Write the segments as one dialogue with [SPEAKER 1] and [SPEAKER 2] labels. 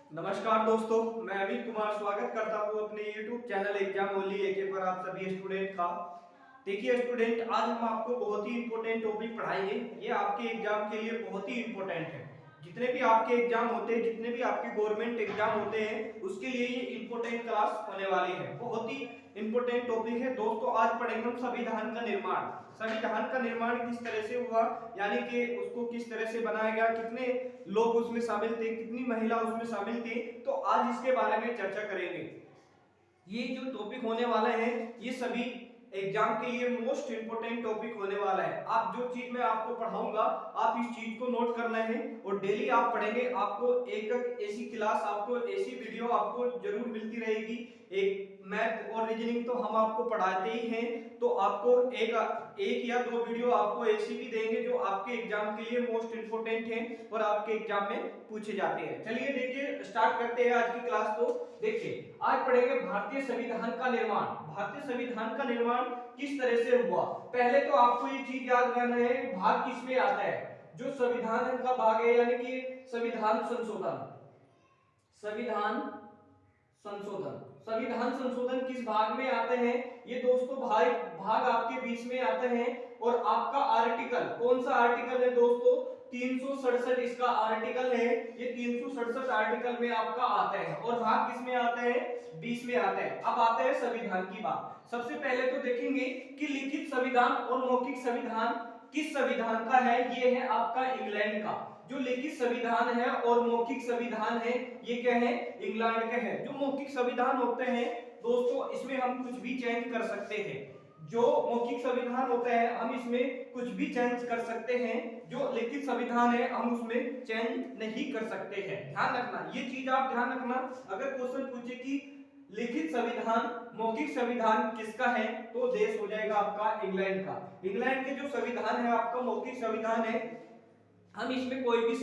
[SPEAKER 1] नमस्कार दोस्तों, मैं अमित कुमार स्वागत करता हूं अपने YouTube चैनल एग्जाम ओनली एके पर आप सभी स्टूडेंट का। देखिए स्टूडेंट, आज हम आपको बहुत ही इंपॉर्टेंट टॉपिक पढ़ाएंगे। ये आपके एग्जाम के लिए बहुत ही इंपॉर्टेंट है। जितने भी आपके एग्जाम होते हैं, जितने भी आपके गवर्नमेंट एग्जाम होते हैं, उसके लिए ये इंपॉर्टेंट क्लास होने वाली है। बहुत ही इंपॉर्टेंट टॉपिक है दोस्तों। आज पढ़ेंगे हम संविधान का निर्माण। संविधान का निर्माण किस तरह से हुआ, यानी कि उसको किस तरह से बनाया गया, कितने लोग उसमें शामिल थे, कितनी महिला उसमें शामिल थी, तो आज इसके बारे में चर्चा करेंगे। ये जो टॉपिक होने वाले हैं, ये सभी एग्जाम के लिए मोस्ट इंपोर्टेंट टॉपिक होने वाला है। आप जो चीज मैं आपको पढ़ाऊंगा, आप इस चीज को नोट करना है और डेली आप पढ़ेंगे। आपको एक ऐसी क्लास, आपको ऐसी वीडियो आपको जरूर मिलती रहेगी। एक मैथ और रीजनिंग तो हम आपको पढ़ाते ही हैं, तो आपको एक या दो वीडियो आपको ऐसी भी देंगे जो आपके एग्जाम के लिए मोस्ट इंपोर्टेंट है और आपके एग्जाम में पूछे जाते हैं। चलिए देखिए, स्टार्ट करते हैं आज की क्लास को। देखिए, आज पढ़ेंगे भारतीय संविधान का निर्माण। भारतीय संविधान का निर्माण किस तरह से हुआ। पहले तो आपको ये चीज याद करना है, भाग किसमें आता है। जो संविधान का भाग है, यानी कि संविधान संशोधन। संविधान संशोधन, संविधान संशोधन किस भाग में आते हैं, ये दोस्तों भाग आपके बीच में आते हैं। और आपका आर्टिकल, कौन सा आर्टिकल है दोस्तों, 367 इसका आर्टिकल है। ये 367 आर्टिकल में आपका आता है। और भाग किस में आता है, 20 में आता है। अब आते हैं संविधान की बात। सबसे पहले तो देखेंगे कि लिखित संविधान और मौखिक संविधान किस संविधान का है। ये है आपका इंग्लैंड का। जो लिखित संविधान है और मौखिक संविधान है, ये क्या है, इंग्लैंड के है। जो मौखिक संविधान होते हैं दोस्तों, इसमें हम कुछ भी चेंज कर सकते हैं। जो मौखिक संविधान होता है, हम इसमें कुछ भी चेंज कर सकते हैं। जो लिखित संविधान है, हम उसमें चेंज नहीं कर सकते हैं। ध्यान रखना, ये चीज आप ध्यान रखना। अगर क्वेश्चन पूछे कि लिखित संविधान मौखिक संविधान किसका है, तो देश हो जाएगा आपका इंग्लैंड का। इंग्लैंड के जो संविधान है आपका मौखिक संविधान है, हम इसमें कोई भी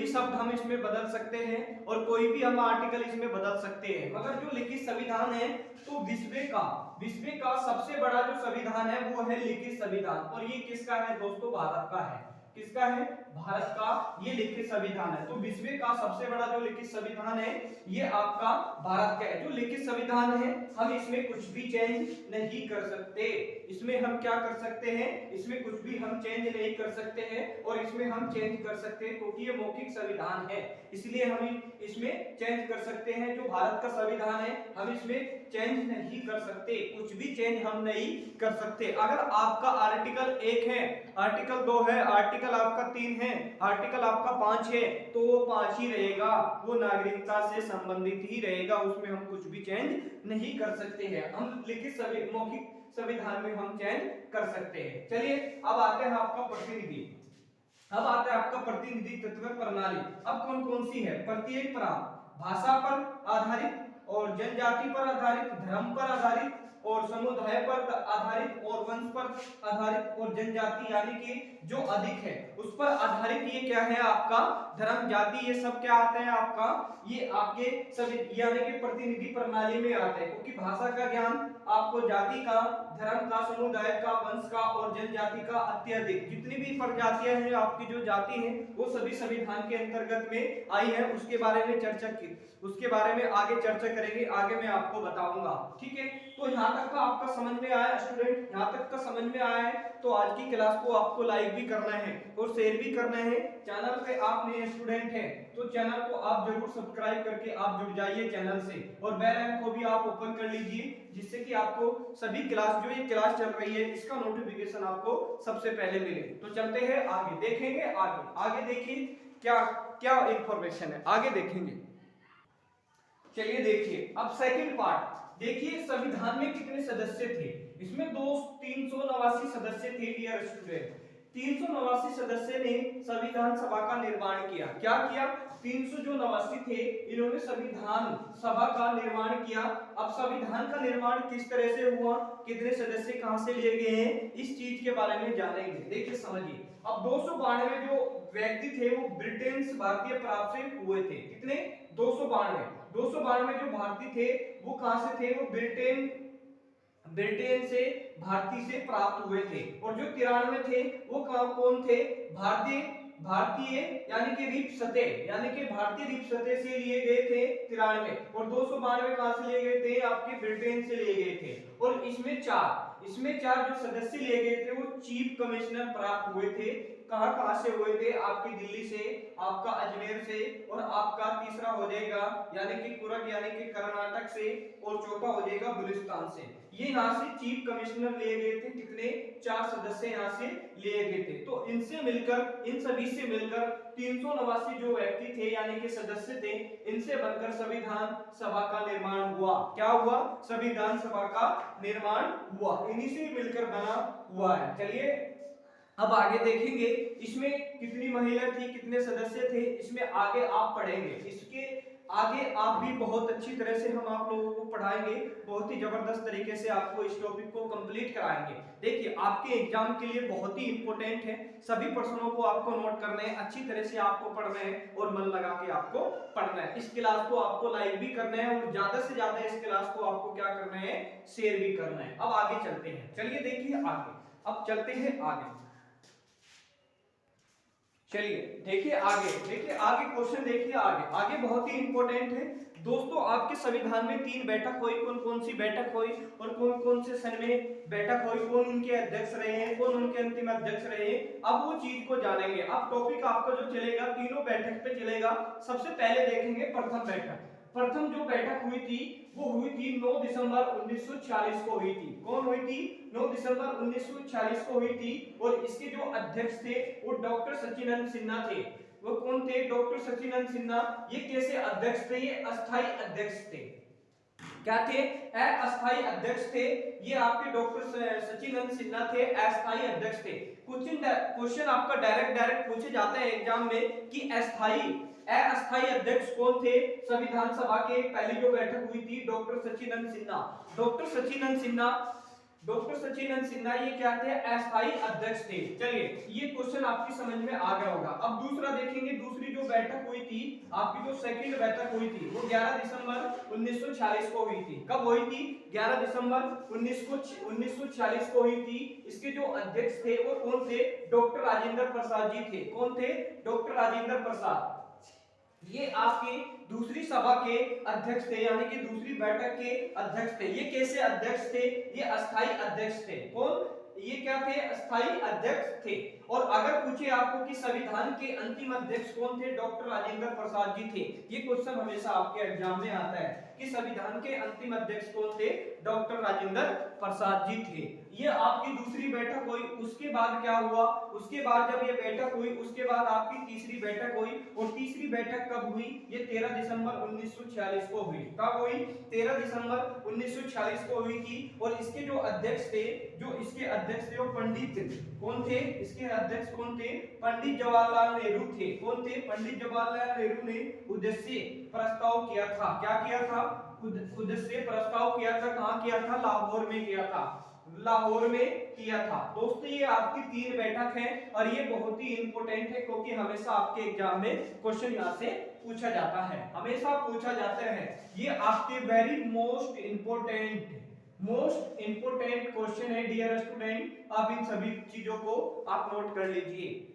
[SPEAKER 1] शब्द हम इसमें बदल सकते हैं और कोई भी हम आर्टिकल इसमें बदल सकते हैं। मगर जो लिखित संविधान है, तो विश्व का सबसे बड़ा जो संविधान है वो है लिखित संविधान। और ये किसका है दोस्तों, भारत का है। किसका है, भारत का ये लिखित संविधान है। तो विश्व का सबसे बड़ा जो लिखित संविधान है, ये आपका भारत का है। जो लिखित संविधान है, हम इसमें कुछ भी चेंज नहीं कर सकते। इसमें हम क्या कर सकते हैं, इसमें कुछ भी हम चेंज नहीं कर सकते हैं। और इसमें हम चेंज कर सकते हैं क्योंकि ये मौखिक संविधान है, इसलिए हम इसमें चेंज कर सकते हैं। जो भारत का संविधान है, हम इसमें चेंज नहीं कर सकते, कुछ भी चेंज हम नहीं कर सकते। अगर आपका आर्टिकल 1 है, आर्टिकल 2 है, आर्टिकल आपका 3 है, आर्टिकल आपका 5 है, तो वो 5 ही रहेगा। वो नागरिकता से संबंधित ही रहेगा, उसमें हम कुछ भी चेंज नहीं कर सकते हैं। हम लिखित मौखिक संविधान में हम चेंज कर सकते हैं। चलिए अब आते हैं आपका प्रतिनिधि। अब आता है आपका प्रतिनिधित्व प्रणाली। अब कौन कौन सी है, प्रत्येक प्रांत भाषा पर आधारित और जनजाति पर आधारित, धर्म पर आधारित और समुदाय पर आधारित और वंश पर आधारित और जनजाति यानी कि जो अधिक है उस पर आधारित। ये क्या है आपका, धर्म, जाति, ये सब क्या आता है आपका, ये आपके सभी यानी कि प्रतिनिधि प्रणाली में आता है। क्योंकि भाषा का ज्ञान आपको जाति का, धर्म का, समुदाय का, वंश का और जनजाति का अत्यधिक, जितनी भी प्रजातियां हैं आपकी जो जाति है, वो सभी संविधान के अंतर्गत में आई है। उसके बारे में चर्चा की, उसके बारे में आगे चर्चा करेंगे, आगे मैं आपको बताऊंगा। ठीक है, तो यहाँ तक का आपका समझ में आया स्टूडेंट, यहाँ तक का समझ में आया है तो आज की क्लास को आपको लाइक भी करना है और शेयर भी करना है। चैनल पे आप नए स्टूडेंट हैं तो चैनल को आप जरूर सब्सक्राइब करके आप जुड़ जाइए चैनल से, और बेल आइकन को भी आप ओपन कर लीजिए, जिससे कि आपको सभी क्लास, जो ये क्लास चल रही है, इसका नोटिफिकेशन आपको सबसे पहले मिले। तो चलते हैं आगे, देखेंगे आगे देखिए क्या क्या इंफॉर्मेशन है, आगे देखेंगे। चलिए देखिए अब सेकंड पार्ट। देखिए संविधान में कितने सदस्य थे, इसमें 389 सदस्य थे डियर स्टूडेंट। 389 सदस्य ने संविधान सभा का निर्माण किया। क्या किया, 389 थे, इन्होंने संविधान सभा का निर्माण किया। अब संविधान का निर्माण किस तरह से हुआ, कितने सदस्य कहां से लिए गए हैं, इस चीज के बारे में जानेंगे। देखिए समझिए, अब 292 जो व्यक्ति थे वो ब्रिटेन से भारतीय प्राप्त से हुए थे। कितने, 292 जो भारतीय थे वो कहां से थे, वो ब्रिटेन से भारतीय से प्राप्त हुए थे। और जो 93 थे वो कौन थे, भारतीय यानी कि भारतीय रिप सतह से लिए गए थे 93 और 292 कहां से लिए गए थे? आपके ब्रिटेन से लिए गए थे। और इसमें चार जो सदस्य लिए गए थे वो चीफ कमिश्नर प्राप्त हुए थे। कहां से हुए थे? आपकी दिल्ली से, आपका अजमेर से, और आपका तीसरा हो जाएगा यानी कि कुर्ग यानी कि कर्नाटक से, और चौथा हो जाएगा बलूचिस्तान से। ये यहाँ से चीफ कमिश्नर लिए गए थे। कितने? 4 सदस्य यहाँ से लिए गए थे। तो इनसे मिलकर, इन सभी से मिलकर 389 जो व्यक्ति थे यानी कि सदस्य थे, इनसे बनकर संविधान सभा का निर्माण हुआ। क्या हुआ? संविधान सभा का निर्माण हुआ, इन्हीं से मिलकर बना हुआ है। चलिए अब आगे देखेंगे इसमें कितनी महिला थी, कितने सदस्य थे, इसमें आगे आप पढ़ेंगे। इसके आगे आप भी बहुत अच्छी तरह से हम आप लोगों को पढ़ाएंगे, बहुत ही जबरदस्त तरीके से आपको इस टॉपिक को कंप्लीट कराएंगे। देखिए आपके एग्जाम के लिए बहुत ही इंपॉर्टेंट है, सभी प्रश्नों को आपको नोट करना है, अच्छी तरह से आपको पढ़ना है और मन लगा के आपको पढ़ना है। इस क्लास को आपको लाइक भी करना है और ज्यादा से ज्यादा इस क्लास को आपको क्या करना है? शेयर भी करना है। अब आगे चलते हैं, चलिए देखिए आगे, अब चलते हैं आगे। चलिए देखिए आगे क्वेश्चन देखिए आगे बहुत ही इंपॉर्टेंट है दोस्तों। आपके संविधान में 3 बैठक हुई, कौन कौन सी बैठक हुई और कौन कौन से सन में बैठक हुई, कौन उनके अध्यक्ष रहे हैं, कौन उनके अंतिम अध्यक्ष रहे हैं, अब वो चीज को जानेंगे। अब टॉपिक आपका जो चलेगा तीनों बैठक पे चलेगा। सबसे पहले देखेंगे प्रथम बैठक। प्रथम जो बैठक हुई थी वो हुई थी 9 दिसंबर 1946 को हुई थी। कौन हुई थी? 9 दिसंबर 1946 को हुई थी। और इसके जो अध्यक्ष थे वो डॉक्टर सचिदानंद सिन्हा थे। वो कौन थे? डॉक्टर सचिदानंद सिन्हा। ये कैसे अध्यक्ष थे? ये अस्थायी अध्यक्ष थे। क्या थे? अस्थायी अध्यक्ष थे। ये आपके डॉक्टर सचिदानंद सिन्हा थे, अस्थायी अध्यक्ष थे। क्वेश्चन आपका डायरेक्ट पूछे जाता है एग्जाम में कि अस्थायी अध्यक्ष कौन थे संविधान सभा के? पहली जो बैठक हुई थी डॉक्टर सचिदानंद सिन्हा। डॉक्टर सचिदानंद सिन्हा ये क्या थे? अस्थायी अध्यक्ष थे। चलिए ये क्वेश्चन आपकी समझ में आ गया होगा। अब दूसरा देखेंगे, दूसरी जो बैठक हुई थी आपकी, जो सेकंड बैठक हुई थी वो 11 दिसंबर 1946 को हुई थी। कब हुई थी? 11 दिसंबर 1946 को हुई थी। इसके जो अध्यक्ष थे वो कौन थे? डॉक्टर राजेंद्र प्रसाद जी थे। कौन थे? डॉक्टर राजेंद्र प्रसाद। ये आपके दूसरी सभा के अध्यक्ष थे यानी कि दूसरी बैठक के अध्यक्ष थे। ये कैसे अध्यक्ष थे? ये अस्थायी अध्यक्ष थे। कौन? ये क्या थे? अस्थायी अध्यक्ष थे। और अगर पूछे आपको कि संविधान के अंतिम अध्यक्ष कौन थे? डॉक्टर राजेंद्र प्रसाद जी थे। ये क्वेश्चन हमेशा आपके एग्जाम में आता है कि संविधान के अंतिम अध्यक्ष कौन थे? डॉक्टर राजेंद्र प्रसाद जी थे। ये आपकी दूसरी बैठक हुई। उसके बाद क्या हुआ? उसके बाद जब ये बैठक हुई उसके बाद आपकी तीसरी बैठक हुई। और तीसरी बैठक कब हुई? ये 13 दिसंबर 1946 को हुई। कब हुई? 13 दिसंबर 1946 को हुई थी। और इसके जो अध्यक्ष थे वो पंडित, कौन थे? इसके अध्यक्ष कौन थे? पंडित जवाहरलाल नेहरू थे। कौन थे? पंडित जवाहरलाल नेहरू ने उद्देश्य प्रस्ताव किया था। क्या किया था? उद्देश्य प्रस्ताव किया था। कहां किया था? लाहौर में किया था। लाहौर में किया था। दोस्तों ये आपकी 3 बैठक है और ये बहुत ही इंपॉर्टेंट है क्योंकि हमेशा आपके एग्जाम में क्वेश्चन यहाँ से पूछा जाता है, हमेशा पूछा जाता है। ये आपके वेरी मोस्ट इंपॉर्टेंट क्वेश्चन है डियर स्टूडेंट। आप इन सभी चीजों को आप नोट कर लीजिए।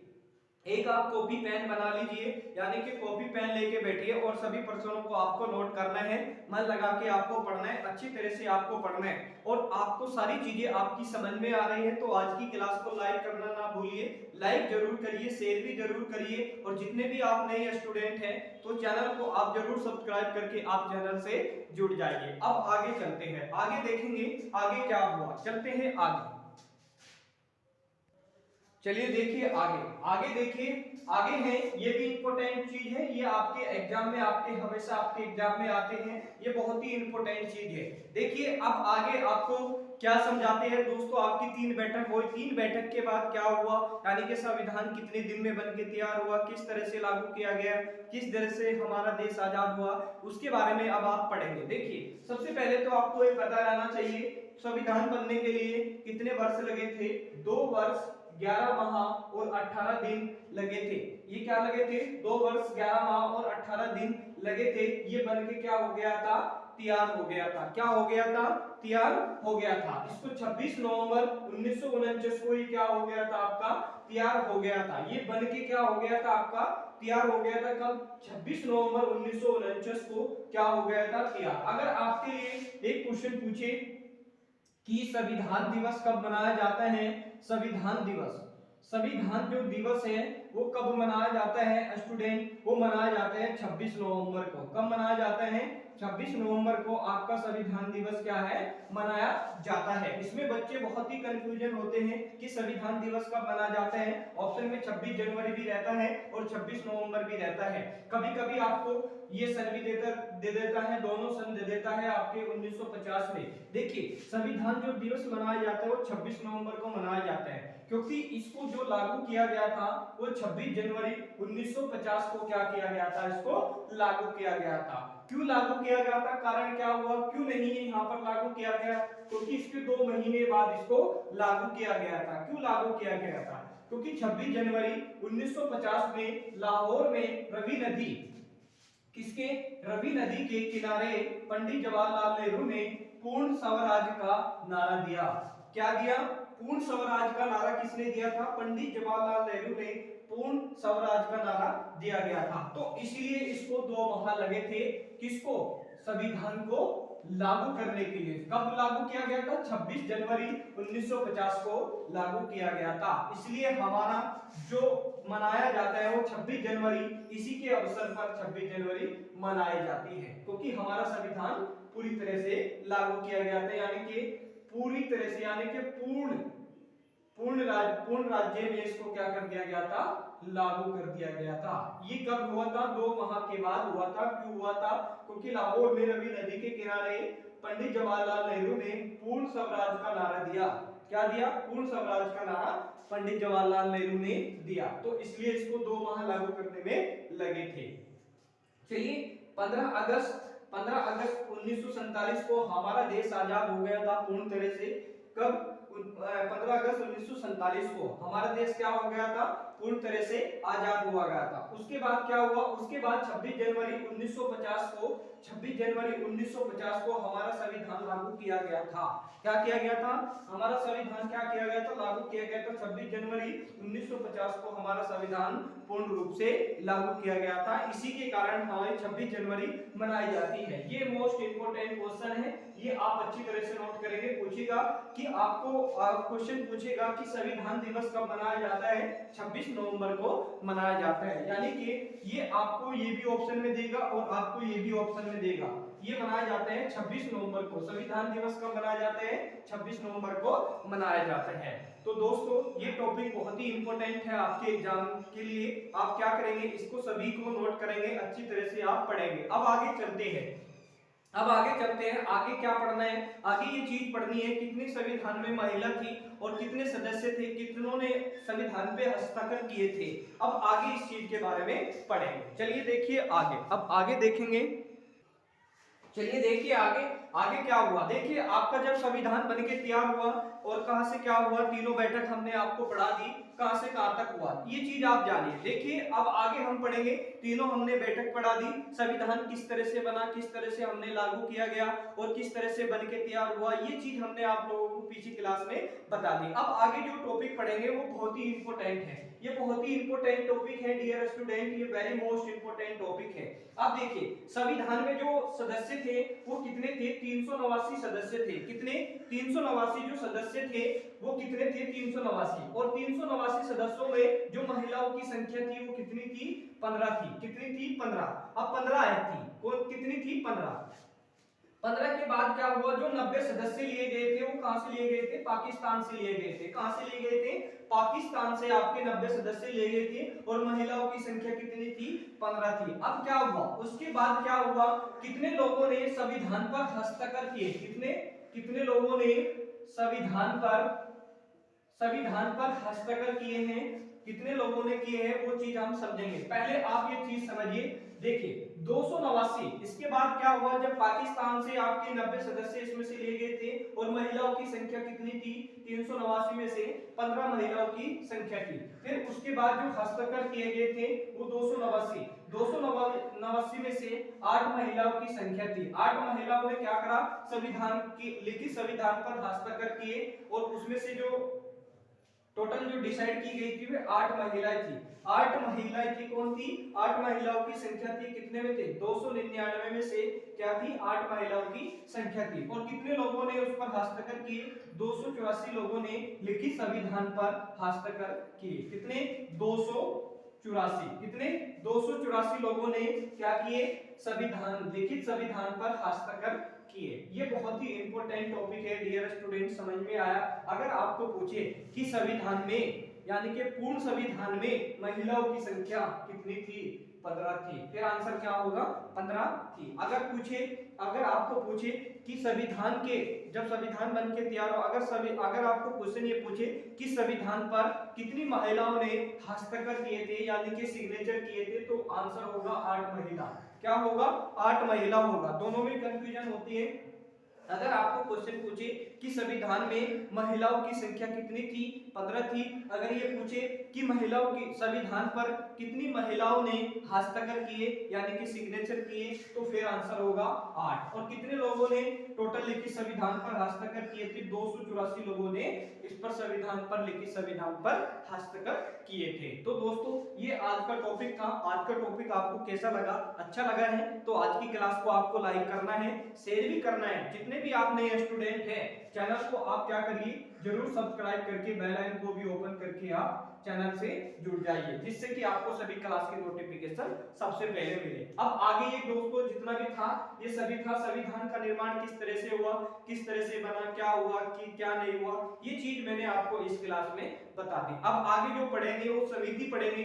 [SPEAKER 1] एक आप कॉपी पेन बना लीजिए यानी कि कॉपी पेन लेके बैठिए और सभी प्रश्नों को आपको नोट करना है, मन लगा के आपको पढ़ना है, अच्छी तरह से आपको पढ़ना है और आपको सारी चीजें आपकी समझ में आ रही है तो आज की क्लास को लाइक करना ना भूलिए। लाइक जरूर करिए, शेयर भी जरूर करिए और जितने भी आप नए स्टूडेंट हैं तो चैनल को आप जरूर सब्सक्राइब करके आप चैनल से जुड़ जाइए। अब आगे चलते हैं, आगे देखेंगे आगे क्या हुआ। चलते हैं आगे। चलिए देखिए आगे है, ये भी इंपॉर्टेंट चीज है। ये आपके एग्जाम में हमेशा आपके एग्जाम में आते हैं। ये बहुत ही इंपॉर्टेंट चीज है। देखिए अब आगे आपको क्या समझाते हैं दोस्तों। आपकी 3 बैठक हुई। 3 बैठक के बाद क्या हुआ यानी कि संविधान कितने दिन में बनके तैयार हुआ, किस तरह से लागू किया गया, किस तरह से हमारा देश आजाद हुआ, उसके बारे में अब आप पढ़ेंगे। देखिए सबसे पहले तो आपको ये पता रहना चाहिए संविधान बनने के लिए कितने वर्ष लगे थे? 2 वर्ष 11 माह और 18 दिन लगे थे। ये क्या लगे थे? 2 वर्ष 11 माह और 18 दिन लगे थे। ये बनके क्या हो गया था? तैयार हो गया था। क्या हो गया था? तैयार हो गया था। इसको 26 नवंबर 1949 को ये क्या हो गया था आपका? तैयार हो गया था। ये बन के क्या हो गया था आपका? तैयार हो गया था। कब? 26 नवंबर 1949 को क्या हो गया था? तैयार। अगर आपके लिए एक क्वेश्चन पूछे कि संविधान दिवस कब मनाया जाता है? संविधान दिवस, संविधान जो दिवस है वो कब मनाया जाता है स्टूडेंट? वो मनाया जाता है 26 नवंबर को। कब मनाया जाता है? 26 नवंबर को आपका संविधान दिवस क्या है? मनाया जाता है। इसमें बच्चे बहुत ही कंफ्यूजन होते हैं कि संविधान दिवस कब मनाया जाता है। ऑप्शन में 26 जनवरी भी रहता है और 26 नवंबर भी रहता है। कभी कभी आपको ये सन भी दे देता है, दोनों सन दे देता है आपके 1950 में। देखिए संविधान जो दिवस मनाया जाता है वो 26 नवंबर को मनाया जाता है, क्योंकि इसको जो लागू किया गया था वो 26 जनवरी 1950 को क्या किया गया था? इसको लागू किया गया था। क्यों लागू किया गया था? कारण क्या हुआ? क्यों नहीं यहाँ पर लागू किया गया? क्योंकि इसके 2 महीने बाद इसको लागू किया गया था। क्यों लागू किया गया था? क्योंकि 26 जनवरी 1950 में लाहौर में रवि नदी, किसके? रवि नदी के किनारे पंडित जवाहरलाल नेहरू ने पूर्ण स्वराज का नारा दिया। क्या दिया? पूर्ण स्वराज का नारा किसने दिया था? पंडित जवाहरलाल नेहरू ने पूर्ण स्वराज का नारा दिया गया था। तो इसलिए इसको 2 माह लगे थे। किसको? संविधान को लागू करने के लिए। कब लागू किया गया था? 26 जनवरी 1950 को लागू किया गया था। इसलिए हमारा जो मनाया जाता है वो 26 जनवरी, इसी के अवसर पर 26 जनवरी मनाई जाती है, क्योंकि हमारा संविधान पूरी तरह से लागू किया गया था। यानी कि पूरी तरह से, यानी कि पूर्ण राज्य में इसको क्या कर दिया गया था? लागू कर दिया गया था। ये कब हुआ था? 2 माह के बाद हुआ था। क्यों हुआ था? क्योंकि लाहौर में रवि नदी के किनारे पंडित जवाहरलाल नेहरू ने पूर्ण स्वराज का नारा दिया। क्या दिया? पूर्ण स्वराज का नारा पंडित जवाहरलाल नेहरू ने दिया। तो इसलिए इसको 2 माह लागू करने में लगे थे। चलिए 15 अगस्त 1947 को हमारा देश आजाद हो गया था पूर्ण तरह से। कब? 15 अगस्त 1947 को हमारा देश क्या हो गया था? पूर्ण तरह से आजाद हुआ गया था। उसके बाद क्या हुआ? उसके बाद 26 जनवरी 1950 को, 26 जनवरी 1950 को हमारा संविधान लागू किया गया था। क्या किया गया था? हमारा संविधान क्या किया गया था? लागू किया गया था। 26 जनवरी 1950 को हमारा संविधान पूर्ण रूप से लागू किया गया था। इसी के कारण हमारी 26 जनवरी मनाई जाती है। ये मोस्ट इंपोर्टेंट क्वेश्चन है, ये आप अच्छी तरह से नोट करेंगे। पूछेगा कि आपको क्वेश्चन पूछेगा कि संविधान दिवस कब मनाया जाता है? 26 नवंबर को मनाया जाता है। यानी कि ये आपको ये भी ऑप्शन में देगा और आपको ये भी ऑप्शन में देगा। ये मनाया जाता है 26 नवंबर को। संविधान दिवस कब मनाया जाता है? 26 नवंबर को मनाया जाता है। तो दोस्तों ये टॉपिक बहुत ही इंपॉर्टेंट है आपके एग्जाम के लिए। आप क्या करेंगे? इसको सभी को नोट करेंगे, अच्छी तरह से आप पढ़ेंगे। अब आगे चलते हैं। आगे क्या पढ़ना है? आगे ये चीज पढ़नी है कितने संविधान में महिला थी और कितने सदस्य थे, कितनों ने संविधान पे हस्ताक्षर किए थे। अब आगे इस चीज के बारे में पढ़ेंगे। चलिए देखिए आगे। अब आगे देखेंगे। चलिए देखिए आगे क्या हुआ। देखिए आपका जब संविधान बनके तैयार हुआ और कहां से क्या हुआ, तीनों बैठक हमने आपको पढ़ा दी, कहां से कहां तक हुआ, ये चीज आप जानिए। देखिए अब आगे हम पढ़ेंगे, तीनों हमने बैठक पढ़ा दी, संविधान किस तरह से बना, किस तरह से हमने लागू किया गया और किस तरह से बनके तैयार हुआ, ये चीज हमने आप लोगों को पीछे क्लास में बता दी। अब आगे जो टॉपिक पढ़ेंगे वो बहुत ही इंपॉर्टेंट है। ये बहुत ही इंपॉर्टेंट टॉपिक है डियर स्टूडेंट, ये वेरी मोस्ट इंपॉर्टेंट टॉपिक है। अब देखिए संविधान में जो सदस्य थे वो कितने थे? 389 सदस्य थे। कितने? 389 जो सदस्य थे वो कितने थे? 389। और 389 सदस्यों में जो महिलाओं की संख्या थी वो कितनी थी? 15 थी। कितनी थी? 15। अब 15 थी, कौन कितनी थी? 15। 15 के बाद क्या हुआ? जो 90 सदस्य लिए गए थे वो कहां से लिए गए थे? पाकिस्तान से लिए गए थे। कहां से लिए गए थे? पाकिस्तान से आपके 90 सदस्य लिए गए थे और महिलाओं की संख्या कितनी थी? 15 थी। अब क्या हुआ? उसके बाद क्या हुआ? कितने लोगों ने संविधान पर हस्ताक्षर किए? कितने लोगों ने संविधान पर हस्ताक्षर किए हैं? कितने लोगों ने किए हैं वो चीज हम समझेंगे। पहले आप ये चीज समझिए, देखिए 289, इसके बाद क्या हुआ, जब पाकिस्तान से आपके 90 सदस्य इसमें से लिए गए थे और महिलाओं की संख्या कितनी थी, 389 में से 15 महिलाओं की संख्या थी। फिर उसके बाद जो हस्ताक्षर किए गए थे वो 289 में से 8 महिलाओं की संख्या थी। 8 महिलाओं ने क्या करा, संविधान की लिखित संविधान पर हस्ताक्षर किए और उसमें से जो टोटल जो डिसाइड की गई थी वे 8 महिलाएं थी। 8 महिलाएं थी, कौन थी, 8 महिलाओं की संख्या थी, कितने में थे, 299 में से क्या थी, 8 महिलाओं की संख्या थी। और कितने लोगों ने उस पर हस्ताक्षर किए, 284 लोगों ने लिखित संविधान पर हस्ताक्षर किए। कितने, 284, कितने, 284 लोगों ने क्या किए, संविधान लिखित संविधान पर हस्ताक्षर किए। ये बहुत ही इंपॉर्टेंट टॉपिक है डियर स्टूडेंट, समझ में आया। अगर आपको पूछे कि संविधान में यानी कि पूर्ण संविधान में महिलाओं की संख्या कितनी थी, 15 थी, फिर आंसर क्या होगा, 15 थी। अगर आपको पूछे कि संविधान के जब संविधान बन के तैयार हो, अगर आपको क्वेश्चन ये पूछे कि संविधान पर कितनी महिलाओं ने हस्ताक्षर किए थे यानी कि सिग्नेचर किए थे, तो आंसर होगा 8 महिला। क्या होगा, 8 महिला होगा। दोनों में कंफ्यूजन होती है। अगर आपको क्वेश्चन पूछे कि संविधान में महिलाओं की संख्या कितनी थी, 15 थी। अगर ये पूछे कि महिलाओं की संविधान पर कितनी महिलाओं ने हस्ताक्षर किए यानी कि सिग्नेचर किए, तो फिर आंसर होगा 8। और कितने लोगों ने टोटल लिखित संविधान पर हस्ताक्षर किए थे, 284 लोगों ने इस पर संविधान पर लिखित संविधान पर हस्ताक्षर किए थे। तो दोस्तों ये आज का टॉपिक था। आज का टॉपिक आपको कैसा लगा, अच्छा लगा है तो आज की क्लास को आपको लाइक करना है, शेयर भी करना है। जितने भी आप नए स्टूडेंट हैं, चैनल को आप क्या करिए, जरूर सब्सक्राइब करके बेल आइकन को भी ओपन करके आप चैनल से जुड़ जाइए, जिससे कि आपको सभी क्लास की नोटिफिकेशन सबसे पहले मिले। अब आगे ये दोस्तों जितना भी था ये सभी था, संविधान का निर्माण किस तरह से हुआ, किस तरह से बना, क्या हुआ कि क्या नहीं हुआ, ये चीज मैंने आपको इस क्लास में बता दी। अब आगे जो पढ़ेंगे वो समिति पढ़ेंगे,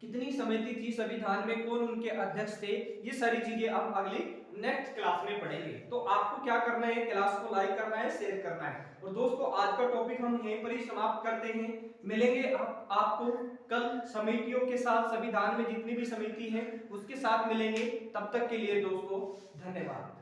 [SPEAKER 1] कितनी समिति थी संविधान में, कौन उनके अध्यक्ष थे, ये सारी चीजें आप अगली नेक्स्ट क्लास में पढ़ेंगे। तो आपको क्या करना है, क्लास को लाइक करना है, शेयर करना है। और दोस्तों आज का टॉपिक हम यहीं पर ही समाप्त करते हैं। मिलेंगे आपको कल समितियों के साथ, संविधान में जितनी भी समिति है उसके साथ मिलेंगे। तब तक के लिए दोस्तों धन्यवाद।